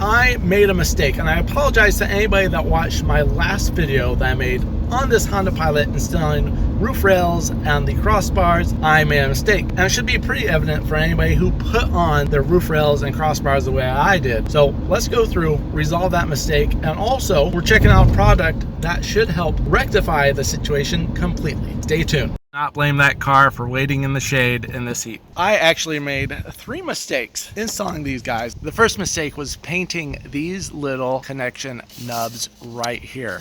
I made a mistake, and I apologize to anybody that watched my last video that I made on this Honda Pilot installing roof rails and the crossbars. I made a mistake, and it should be pretty evident for anybody who put on their roof rails and crossbars the way I did. So let's go through, resolve that mistake, and also we're checking out a product that should help rectify the situation completely. Stay tuned. Not blame that car for waiting in the shade in this heat. I actually made 3 mistakes installing these guys. The first mistake was painting these little connection nubs right here.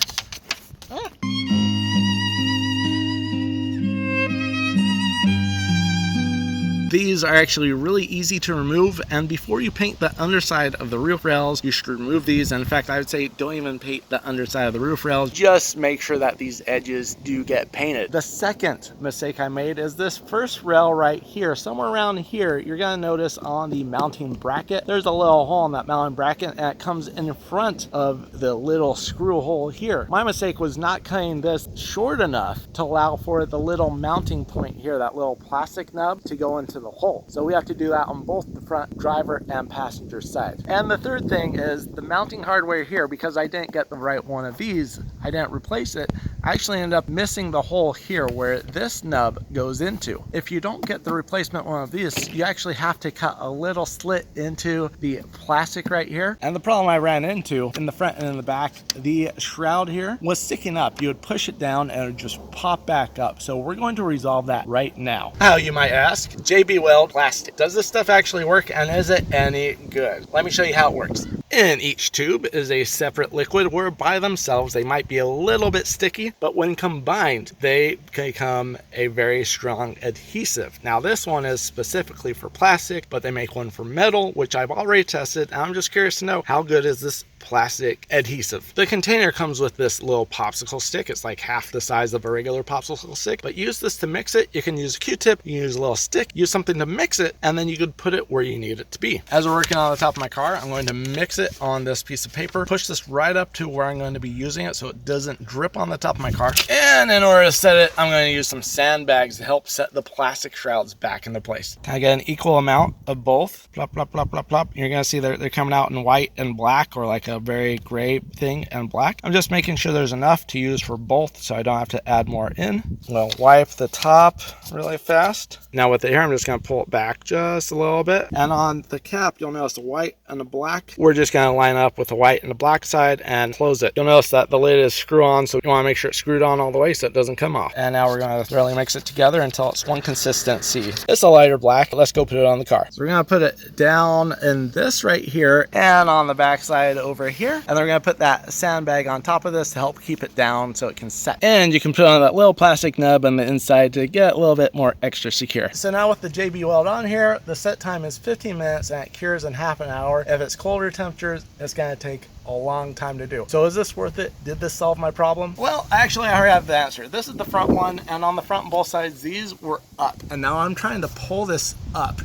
These are actually really easy to remove, and before you paint the underside of the roof rails, you should remove these. And in fact, I would say don't even paint the underside of the roof rails. Just make sure that these edges do get painted. The second mistake I made is this first rail right here. Somewhere around here, you're gonna notice on the mounting bracket, there's a little hole in that mounting bracket, and it comes in front of the little screw hole here. My mistake was not cutting this short enough to allow for the little mounting point here, that little plastic nub, to go into the hole. So we have to do that on both the front driver and passenger side. And the third thing is the mounting hardware here, because I didn't get the right one of these, I didn't replace it. I actually ended up missing the hole here where this nub goes into. If you don't get the replacement one of these, you actually have to cut a little slit into the plastic right here. And the problem I ran into in the front and in the back, the shroud here was sticking up. You would push it down and it would just pop back up. So we're going to resolve that right now. How, you might ask? JB Weld plastic. Does this stuff actually work, and is it any good? Let me show you how it works. In each tube is a separate liquid where by themselves they might be a little bit sticky, but when combined they become a very strong adhesive. Now this one is specifically for plastic, but they make one for metal, which I've already tested, and I'm just curious to know how good is this plastic adhesive. The container comes with this little popsicle stick. It's like half the size of a regular popsicle stick, but use this to mix it. You can use a Q-tip, you can use a little stick, use something to mix it, and then you could put it where you need it to be. As we're working on the top of my car, I'm going to mix it on this piece of paper, push this right up to where I'm going to be using it so it doesn't drip on the top of my car. And in order to set it, I'm going to use some sandbags to help set the plastic shrouds back into place. Can I get an equal amount of both? Plop, plop, plop, plop, plop. You're going to see they're coming out in white and black, or like a very gray thing and black. I'm just making sure there's enough to use for both so I don't have to add more in. We'll wipe the top really fast. Now with the hair, I'm just going to pull it back just a little bit. And on the cap, you'll notice the white and the black. We're just going to line up with the white and the black side and close it. You'll notice that the lid is screw on, so you want to make sure it's screwed on all the way so it doesn't come off. And now we're going to thoroughly mix it together until it's one consistency. It's a lighter black. Let's go put it on the car. So we're going to put it down in this right here and on the back side over here. And then we're going to put that sandbag on top of this to help keep it down so it can set. And you can put on that little plastic nub on the inside to get a little bit more extra secure. So now with the JB Weld on here, the set time is 15 minutes and it cures in half an hour. If it's colder temperatures, it's going to take a long time to do. So is this worth it? Did this solve my problem? Well, actually, I already have the answer. This is the front one, and on the front and both sides, these were up. And now I'm trying to pull this up,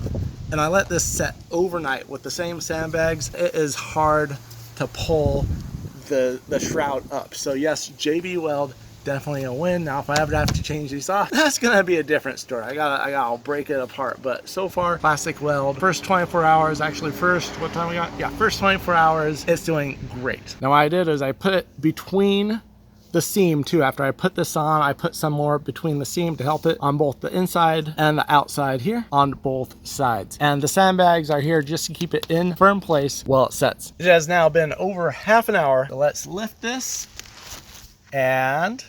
and I let this set overnight with the same sandbags. It is hard to pull the shroud up. So yes, JB Weld, definitely a win. Now if I ever have to change these off, that's gonna be a different story. I gotta break it apart. But so far, plastic weld, first 24 hours, actually what time we got? Yeah, first 24 hours, it's doing great. Now what I did is I put it between the seam too. After I put this on, I put some more between the seam to help it on both the inside and the outside here on both sides. And the sandbags are here just to keep it in firm place while it sets. It has now been over half an hour. So let's lift this, and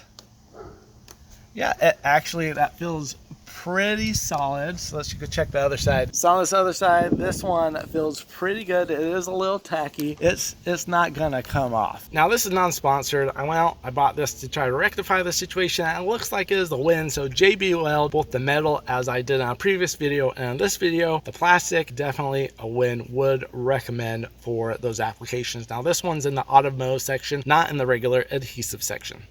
yeah, that feels pretty solid. So let's go check the other side. So on this other side, this one feels pretty good. It is a little tacky. It's not gonna come off. Now this is non-sponsored. I went out, I bought this to try to rectify the situation, and it looks like it is the win. So JB Weld, both the metal, as I did on a previous video, and in this video, the plastic, definitely a win. Would recommend for those applications. Now this one's in the automotive section, not in the regular adhesive section.